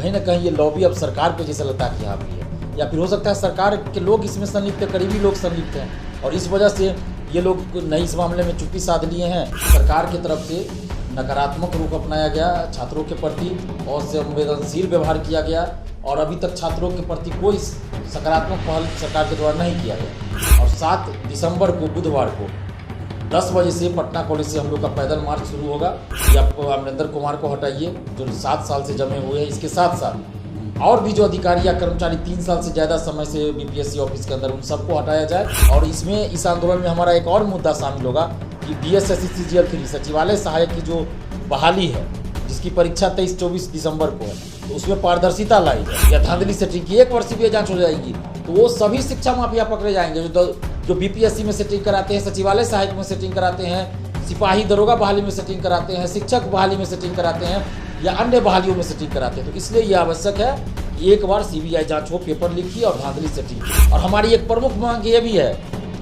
कहीं ना कहीं ये लॉबी अब सरकार पे जैसा लगता है कि हावी है, या फिर हो सकता है सरकार के लोग इसमें संलिप्त हैं, करीबी लोग संलिप्त हैं, और इस वजह से ये लोग नहीं इस मामले में चुप्पी साध लिए हैं। सरकार की तरफ से नकारात्मक रुख अपनाया गया छात्रों के प्रति और संवेदनशील व्यवहार किया गया, और अभी तक छात्रों के प्रति कोई सकारात्मक पहल सरकार के द्वारा नहीं किया गया। और 7 दिसंबर को बुधवार को 10 बजे से पटना कॉलेज से हम लोग का पैदल मार्च शुरू होगा। ये आपको अमरिंदर कुमार को हटाइए जो 7 साल से जमे हुए हैं, इसके साथ साथ और भी जो अधिकारी या कर्मचारी 3 साल से ज़्यादा समय से बीपीएससी ऑफिस के अंदर, उन सबको हटाया जाए। और इसमें इस आंदोलन में हमारा एक और मुद्दा शामिल होगा कि DSSC CGL 3 सचिवालय सहायक की जो बहाली है, जिसकी परीक्षा 23-24 दिसंबर को है, तो उसमें पारदर्शिता लाई जाए। या धांधली सेटिंग की 1 वर्ष सीबीआई जांच हो जाएगी, तो वो सभी शिक्षा माफिया पकड़े जाएंगे जो बीपीएससी में सेटिंग कराते हैं, सचिवालय सहायक में सेटिंग कराते हैं, सिपाही दरोगा बहाली में सेटिंग कराते हैं, शिक्षक बहाली में सेटिंग कराते हैं, या अन्य बहालियों में सेटिंग कराते हैं। तो इसलिए ये आवश्यक है कि एक बार सीबीआई जांच हो, पेपर लीक की और धांधली सेटिंग की। और हमारी एक प्रमुख मांग ये भी है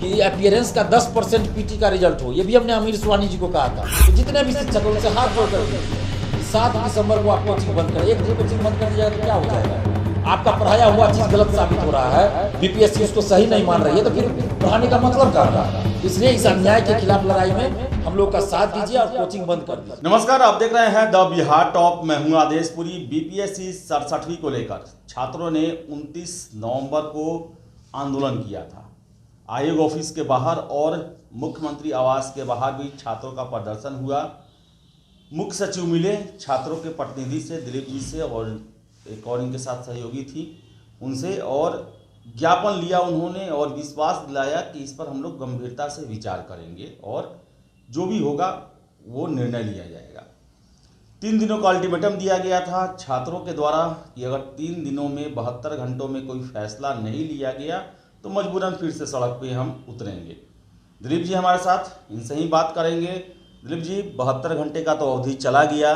कि अपीयरेंस का 10% पीटी का रिजल्ट हो। ये भी हमने अमीर सुहानी जी को कहा था। तो जितने भी शिक्षक हैं उनसे हाथ जोड़ कर 7 दिसंबर को आप कोचिंग बंद करें। एक दिन कोचिंग बंद कर दिया तो क्या हो जाएगा? आपका पढ़ाया हुआ चीज गलत साबित हो रहा है, बीपीएससी उसको सही नहीं मान रही है, तो फिर पढ़ाने का मतलब क्या रहा? इसलिए इस अन्याय के खिलाफ लड़ाई में हम लोग का साथ दीजिए और कोचिंग बंद कर दीजिए। नमस्कार, आप देख रहे हैं द बिहार टॉप। मैं हूं आदेशपुरी। बीपीएससी 67वीं को लेकर छात्रों ने 29 नवंबर को आंदोलन किया था। आयोग ऑफिस के बाहर और मुख्यमंत्री आवास के बाहर भी छात्रों का प्रदर्शन हुआ। मुख्य सचिव मिले छात्रों के प्रतिनिधि से, दिलीप जी से, और एक और इनके साथ सहयोगी थी उनसे, और ज्ञापन लिया उन्होंने और विश्वास दिलाया कि इस पर हम लोग गंभीरता से विचार करेंगे और जो भी होगा वो निर्णय लिया जाएगा। 3 दिनों का अल्टीमेटम दिया गया था छात्रों के द्वारा कि अगर 3 दिनों में 72 घंटों में कोई फैसला नहीं लिया गया तो मजबूरन फिर से सड़क पे हम उतरेंगे। दिलीप जी हमारे साथ, इनसे ही बात करेंगे। दिलीप जी, 72 घंटे का तो अवधि चला गया,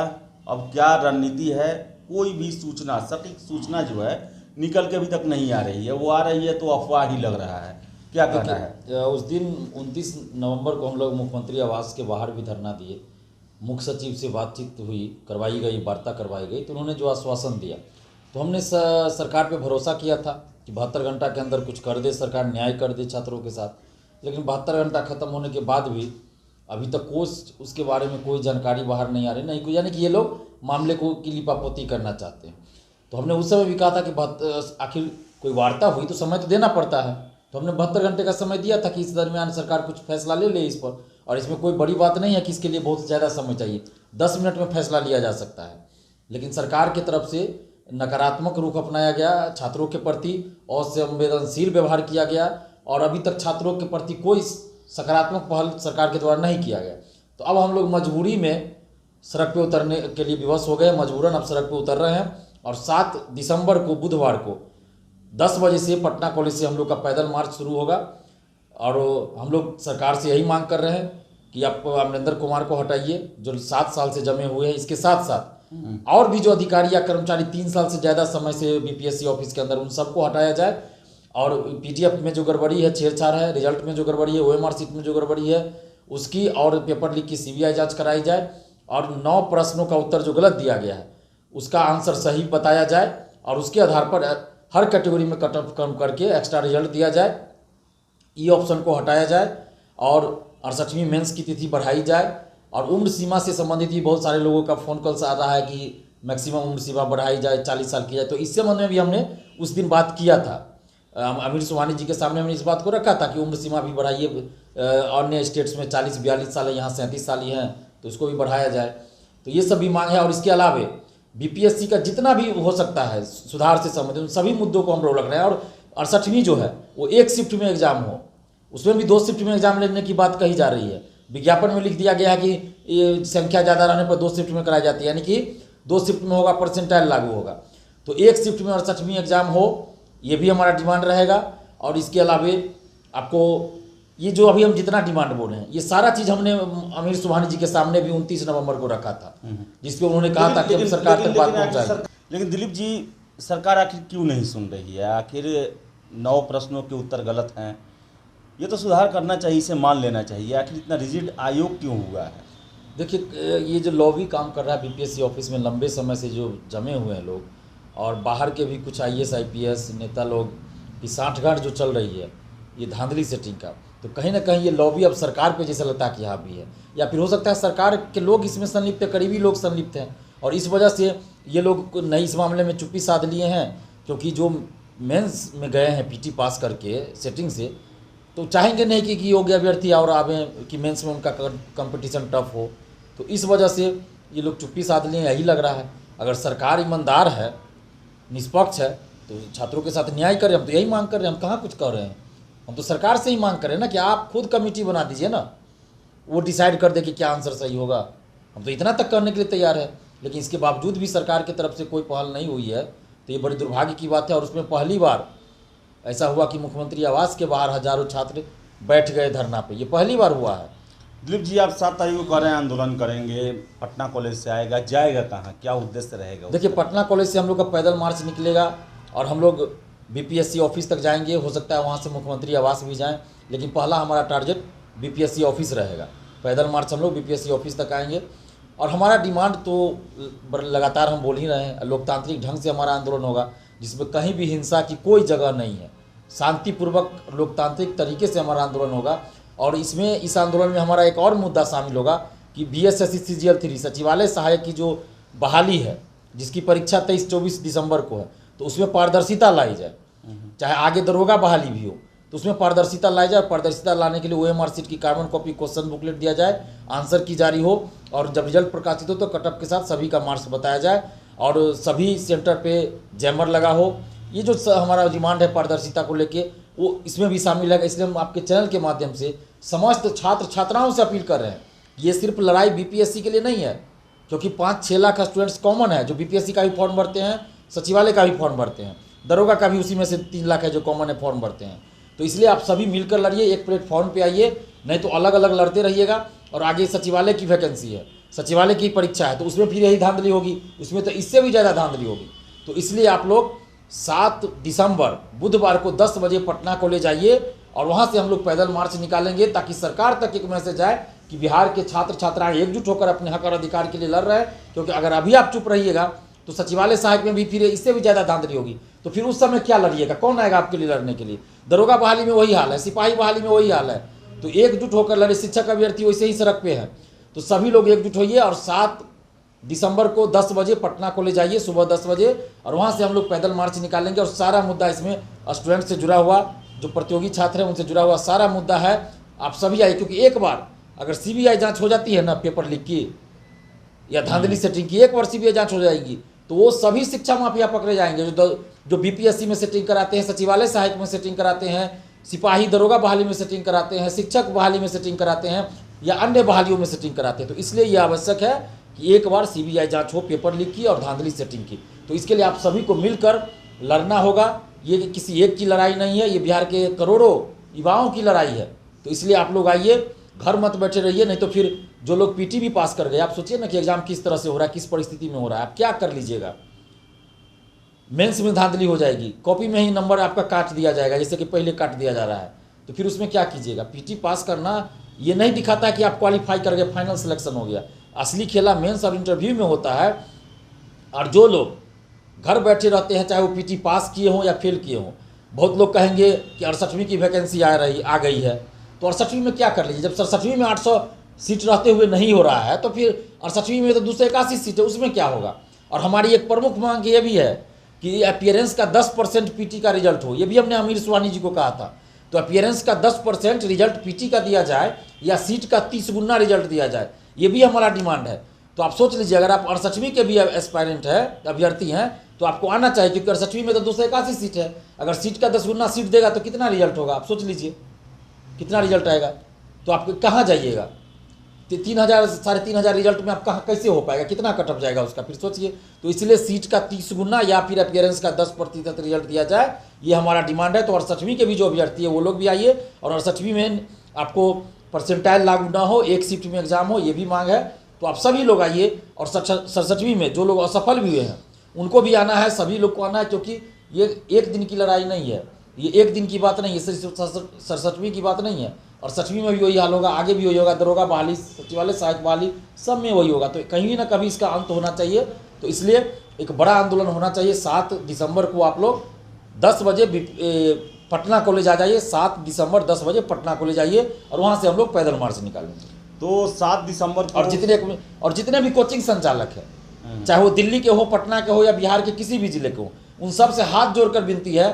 अब क्या रणनीति है? कोई भी सूचना, सटीक सूचना जो है निकल के अभी तक नहीं आ रही है, वो आ रही है तो अफवाह ही लग रहा है। क्या कहना है? उस दिन 29 नवंबर को हम लोग मुख्यमंत्री आवास के बाहर भी धरना दिए। मुख्य सचिव से बातचीत हुई, करवाई गई, वार्ता करवाई गई, तो उन्होंने जो आश्वासन दिया, तो हमने सरकार पे भरोसा किया था कि 72 घंटा के अंदर कुछ कर दे सरकार, न्याय कर दे छात्रों के साथ। लेकिन 72 घंटा खत्म होने के बाद भी अभी तक कोई उसके बारे में कोई जानकारी बाहर नहीं आ रही, नहीं कोई, यानी कि ये लोग मामले को की लिपापोती करना चाहते हैं। तो हमने उस समय भी कहा था कि आखिर कोई वार्ता हुई तो समय तो देना पड़ता है, तो हमने 72 घंटे का समय दिया था कि इस दरमियान सरकार कुछ फैसला ले इस पर। और इसमें कोई बड़ी बात नहीं है कि इसके लिए बहुत ज़्यादा समय चाहिए, 10 मिनट में फैसला लिया जा सकता है। लेकिन सरकार की तरफ से नकारात्मक रुख अपनाया गया छात्रों के प्रति और संवेदनशील व्यवहार किया गया, और अभी तक छात्रों के प्रति कोई सकारात्मक पहल सरकार के द्वारा नहीं किया गया। तो अब हम लोग मजबूरी में सड़क पे उतरने के लिए विवश हो गए, मजबूरन अब सड़क पे उतर रहे हैं। और 7 दिसंबर को बुधवार को 10 बजे से पटना कॉलेज से हम लोग का पैदल मार्च शुरू होगा। और हम लोग सरकार से यही मांग कर रहे हैं कि आप अमरिंदर कुमार को हटाइए जो 7 साल से जमे हुए हैं, इसके साथ साथ और भी जो अधिकारी या कर्मचारी 3 साल से ज़्यादा समय से बीपीएससी ऑफिस के अंदर, उन सबको हटाया जाए। और पीटीएफ में जो गड़बड़ी है, छेड़छाड़ है, रिजल्ट में जो गड़बड़ी है, ओएमआर सीट में जो गड़बड़ी है उसकी, और पेपर लीक की सीबीआई जांच कराई जाए। और 9 प्रश्नों का उत्तर जो गलत दिया गया है उसका आंसर सही बताया जाए, और उसके आधार पर हर कैटेगरी में कट ऑफ कम करके एक्स्ट्रा रिजल्ट दिया जाए। ई ऑप्शन को हटाया जाए और 68वीं मेंस की तिथि बढ़ाई जाए। और उम्र सीमा से संबंधित भी बहुत सारे लोगों का फ़ोन कॉल्स आ रहा है कि मैक्सिमम उम्र सीमा बढ़ाई जाए, 40 साल की जाए। तो इस संबंध में भी हमने उस दिन बात किया था, अमीर सुहानी जी के सामने हमने इस बात को रखा था कि उम्र सीमा भी बढ़ाइए। अन्य स्टेट्स में 40-42 साल है, यहाँ 37 साल ही हैं, तो उसको भी बढ़ाया जाए। तो ये सब भी मांग है। और इसके अलावे बीपीएससी का जितना भी हो सकता है सुधार से संबंधित उन सभी मुद्दों को हम रोक रहे हैं। और 68वीं जो है वो 1 शिफ्ट में एग्जाम हो, उसमें भी 2 शिफ्ट में एग्जाम लेने की बात कही जा रही है। विज्ञापन में लिख दिया गया है कि ये संख्या ज़्यादा रहने पर 2 शिफ्ट में कराई जाती है, यानी कि 2 शिफ्ट में होगा, परसेंटाइल लागू होगा। तो 1 शिफ्ट में 68वीं एग्जाम हो, ये भी हमारा डिमांड रहेगा। और इसके अलावे आपको ये जो अभी हम जितना डिमांड बोल रहे हैं, ये सारा चीज़ हमने अमीर सुहानी जी के सामने भी 29 नवंबर को रखा था, जिसपे उन्होंने कहा था कि हम सरकार तक बात पहुँचाएंगे। लेकिन दिलीप जी, सरकार आखिर क्यों नहीं सुन रही है? आखिर 9 प्रश्नों के उत्तर गलत हैं, ये तो सुधार करना चाहिए, इसे मान लेना चाहिए। आखिर इतना रिजिड आयोग क्यों हुआ है? देखिए, ये जो लॉबी काम कर रहा है बीपीएससी ऑफिस में लंबे समय से जो जमे हुए हैं लोग, और बाहर के भी कुछ IAS IPS नेता लोग की साठगांठ जो चल रही है ये धांधली सेटिंग का, तो कहीं ना कहीं ये लॉबी अब सरकार पे जैसा लगता है कि यहाँ भी है, या फिर हो सकता है सरकार के लोग इसमें संलिप्त है, करीबी लोग संलिप्त हैं, और इस वजह से ये लोग नहीं इस मामले में चुप्पी साध लिए हैं। क्योंकि जो मेंस में गए हैं PT पास करके सेटिंग से, तो चाहेंगे नहीं कि योग्य अभ्यर्थी और आवे कि मेंस में उनका कंपटीशन टफ हो, तो इस वजह से ये लोग चुप्पी साध लिए, यही लग रहा है। अगर सरकार ईमानदार है, निष्पक्ष है, तो छात्रों के साथ न्याय करें। हम तो यही मांग कर रहे हैं, हम कहाँ कुछ कर रहे हैं, हम तो सरकार से ही मांग कर रहे हैं ना कि आप खुद कमेटी बना दीजिए ना, वो डिसाइड कर दे कि क्या आंसर सही होगा। हम तो इतना तक करने के लिए तैयार है, लेकिन इसके बावजूद भी सरकार की तरफ से कोई पहल नहीं हुई है, तो ये बड़ी दुर्भाग्य की बात है। और उसमें पहली बार ऐसा हुआ कि मुख्यमंत्री आवास के बाहर हजारों छात्र बैठ गए धरना पे, ये पहली बार हुआ है। दिलीप जी, आप 7 तारीख को कह रहे हैं आंदोलन करेंगे, पटना कॉलेज से आएगा, जाएगा कहाँ, क्या उद्देश्य रहेगा? देखिए, पटना कॉलेज से हम लोग का पैदल मार्च निकलेगा और हम लोग BPSC ऑफिस तक जाएंगे। हो सकता है वहाँ से मुख्यमंत्री आवास भी जाएं, लेकिन पहला हमारा टारगेट BPSC ऑफिस रहेगा। पैदल मार्च हम लोग BPSC ऑफिस तक आएंगे, और हमारा डिमांड तो लगातार हम बोल ही रहे हैं, लोकतांत्रिक ढंग से हमारा आंदोलन होगा, जिसमें कहीं भी हिंसा की कोई जगह नहीं है। शांतिपूर्वक लोकतांत्रिक तरीके से हमारा आंदोलन होगा। और इसमें इस आंदोलन में हमारा एक और मुद्दा शामिल होगा कि BSSC CGL 3 सचिवालय सहायक की जो बहाली है, जिसकी परीक्षा 23-24 दिसंबर को है, तो उसमें पारदर्शिता लाई जाए। चाहे आगे दरोगा बहाली भी हो, तो उसमें पारदर्शिता लाई जाए। पारदर्शिता लाने के लिए OMR शीट की कार्बन कॉपी क्वेश्चन बुकलेट दिया जाए, आंसर की जारी हो, और जब रिजल्ट प्रकाशित हो तो कटअप के साथ सभी का मार्क्स बताया जाए, और सभी सेंटर पे जैमर लगा हो। ये जो हमारा डिमांड है पारदर्शिता को लेके, वो इसमें भी शामिल है। इसलिए हम आपके चैनल के माध्यम से समस्त छात्र छात्राओं से अपील कर रहे हैं, ये सिर्फ लड़ाई BPSC के लिए नहीं है, क्योंकि 5-6 लाख स्टूडेंट्स कॉमन है जो BPSC का भी फॉर्म भरते हैं, सचिवालय का भी फॉर्म भरते हैं, दरोगा का भी उसी में से 3 लाख है जो कॉमन है फॉर्म भरते हैं। तो इसलिए आप सभी मिलकर लड़िए, एक प्लेटफॉर्म पे आइए, नहीं तो अलग अलग लड़ते रहिएगा। और आगे सचिवालय की वैकेंसी है, सचिवालय की परीक्षा है, तो उसमें फिर यही धांधली होगी, उसमें तो इससे भी ज़्यादा धांधली होगी। तो इसलिए आप लोग 7 दिसंबर बुधवार को 10 बजे पटना कॉलेज आइए, और वहाँ से हम लोग पैदल मार्च निकालेंगे, ताकि सरकार तक एक मैसेज आए कि बिहार के छात्र छात्राएं एकजुट होकर अपने हक और अधिकार के लिए लड़ रहे हैं। क्योंकि अगर अभी आप चुप रहिएगा तो सचिवालय सहायक में भी फिर इससे भी ज़्यादा धांधली होगी, तो फिर उस समय क्या लड़िएगा, कौन आएगा आपके लिए लड़ने के लिए? दरोगा बहाली में वही हाल है, सिपाही बहाली में वही हाल है। तो एकजुट होकर लड़े। शिक्षक अभ्यर्थी वैसे ही सड़क पे है, तो सभी लोग एकजुट होइए, और 7 दिसंबर को 10 बजे पटना कॉलेज आइए, सुबह 10 बजे, और वहाँ से हम लोग पैदल मार्च निकालेंगे। और सारा मुद्दा इसमें स्टूडेंट से जुड़ा हुआ, जो प्रतियोगी छात्र हैं उनसे जुड़ा हुआ सारा मुद्दा है। आप सभी आइए, क्योंकि एक बार अगर CBI जांच हो जाती है ना, पेपर लीक की या धांधली सेटिंग की, एक बार CBI जांच हो जाएगी, तो वो सभी शिक्षा माफिया पकड़े जाएंगे जो BPSC में सेटिंग कराते हैं, सचिवालय सहायक में सेटिंग कराते हैं, सिपाही दरोगा बहाली में सेटिंग कराते हैं, शिक्षक बहाली में सेटिंग कराते हैं, या अन्य बहालियों में सेटिंग कराते हैं। तो इसलिए ये आवश्यक है कि एक बार CBI जांच हो पेपर लीक की और धांधली सेटिंग की। तो इसके लिए आप सभी को मिलकर लड़ना होगा। ये किसी एक की लड़ाई नहीं है, ये बिहार के करोड़ों युवाओं की लड़ाई है। तो इसलिए आप लोग आइए, घर मत बैठे रहिए, नहीं तो फिर जो लोग PT भी पास कर गए, आप सोचिए ना कि एग्जाम किस तरह से हो रहा है, किस परिस्थिति में हो रहा है, आप क्या कर लीजिएगा। मेंस में धांधली हो जाएगी, कॉपी में ही नंबर आपका काट दिया जाएगा, जैसे कि पहले काट दिया जा रहा है, तो फिर उसमें क्या कीजिएगा। PT पास करना ये नहीं दिखाता है कि आप क्वालिफाई कर गए, फाइनल सिलेक्शन हो गया। असली खेला मेंस और इंटरव्यू में होता है। और जो लोग घर बैठे रहते हैं, चाहे वो PT पास किए हों या फेल किए हों, बहुत लोग कहेंगे कि 68वीं की वैकेंसी आ गई है, तो 68वीं में क्या कर लीजिए। जब 67वीं में 800 सीट रहते हुए नहीं हो रहा है, तो फिर 68वीं में तो 281 सीट है, उसमें क्या होगा। और हमारी एक प्रमुख मांग ये भी है कि अपीयरेंस का 10% PT का रिजल्ट हो। ये भी हमने आमिर सुबहानी जी को कहा था। तो अपीयरेंस का 10% रिजल्ट PT का दिया जाए, या सीट का 30 गुना रिजल्ट दिया जाए, ये भी हमारा डिमांड है। तो आप सोच लीजिए, अगर आप 68वीं के भी एस्पायरेंट है, अभ्यर्थी हैं, तो आपको आना चाहिए, क्योंकि 68वीं में तो 281 सीट है। अगर सीट का 10 गुना सीट देगा तो कितना रिजल्ट होगा, आप सोच लीजिए कितना रिजल्ट आएगा। तो आप कहाँ जाइएगा, 3000 3,500 रिजल्ट में आप कहाँ कैसे हो पाएगा, कितना कटअप जाएगा उसका, फिर सोचिए। तो इसलिए सीट का 30 गुना या फिर अपीयरेंस का 10% रिजल्ट दिया जाए, ये हमारा डिमांड है। तो 68वीं के भी जो अभ्यर्थी है वो लोग भी आइए, और 68वीं में आपको परसेंटाइल लागू ना हो, एक शिफ्ट में एग्जाम हो, ये भी मांग है। तो आप सभी लोग आइए। और 67वीं में जो लोग असफल भी हुए हैं उनको भी आना है, सभी लोग को आना है, क्योंकि ये एक दिन की लड़ाई नहीं है, ये एक दिन की बात नहीं है, 67वीं की बात नहीं है। और 60वीं में भी वही हाल होगा, आगे भी वही होगा, दरोगा बहाली, सचिवालय सहायक बहाली, सब में वही होगा। तो कहीं ना कभी इसका अंत होना चाहिए। तो इसलिए एक बड़ा आंदोलन होना चाहिए। 7 दिसंबर को आप लोग 10 बजे पटना कॉलेज आ जाइए। 7 दिसंबर 10 बजे पटना कॉलेज आइए और वहाँ से हम लोग पैदल मार्च निकालेंगे। तो 7 दिसंबर को और जितने भी कोचिंग संचालक हैं, चाहे वो दिल्ली के हो, पटना के हो या बिहार के किसी भी जिले के हो, उन सब से हाथ जोड़कर विनती है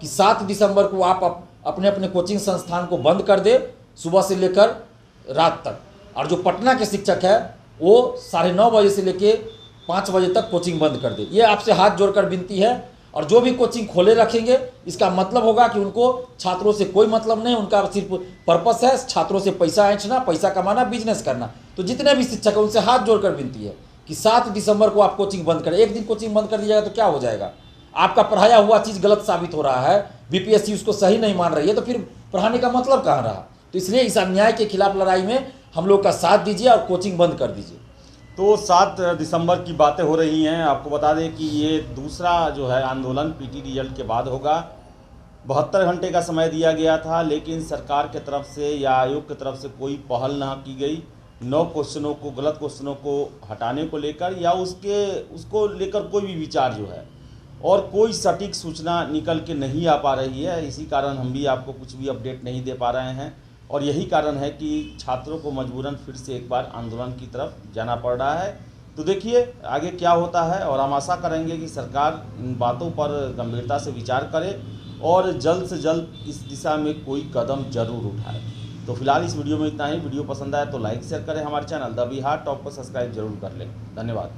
कि 7 दिसंबर को आप अपने अपने कोचिंग संस्थान को बंद कर दे सुबह से लेकर रात तक। और जो पटना के शिक्षक है वो 9:30 बजे से लेकर 5 बजे तक कोचिंग बंद कर दे। ये आपसे हाथ जोड़कर विनती है। और जो भी कोचिंग खोले रखेंगे, इसका मतलब होगा कि उनको छात्रों से कोई मतलब नहीं, उनका सिर्फ पर्पस है छात्रों से पैसा ऐंठना, पैसा कमाना, बिजनेस करना। तो जितने भी शिक्षक हैं उनसे हाथ जोड़कर विनती है कि 7 दिसंबर को आप कोचिंग बंद करें। एक दिन कोचिंग बंद कर दिया जाएगा तो क्या हो जाएगा? आपका पढ़ाया हुआ चीज़ गलत साबित हो रहा है, बीपीएससी उसको सही नहीं मान रही है, तो फिर पढ़ाने का मतलब कहाँ रहा? तो इसलिए इस अन्याय के खिलाफ लड़ाई में हम लोग का साथ दीजिए और कोचिंग बंद कर दीजिए। तो 7 दिसंबर की बातें हो रही हैं। आपको बता दें कि ये दूसरा जो है आंदोलन पीटी रिजल्ट के बाद होगा। 72 घंटे का समय दिया गया था, लेकिन सरकार की तरफ से या आयोग की तरफ से कोई पहल ना की गई। 9 क्वेश्चनों को, गलत क्वेश्चनों को हटाने को लेकर या उसको लेकर कोई भी विचार जो है और कोई सटीक सूचना निकल के नहीं आ पा रही है। इसी कारण हम भी आपको कुछ भी अपडेट नहीं दे पा रहे हैं और यही कारण है कि छात्रों को मजबूरन फिर से एक बार आंदोलन की तरफ जाना पड़ रहा है। तो देखिए आगे क्या होता है और हम आशा करेंगे कि सरकार इन बातों पर गंभीरता से विचार करे और जल्द से जल्द इस दिशा में कोई कदम जरूर उठाए। तो फिलहाल इस वीडियो में इतना ही। वीडियो पसंद आए तो लाइक शेयर करें। हमारे चैनल द बिहार टॉप को सब्सक्राइब जरूर कर लें। धन्यवाद।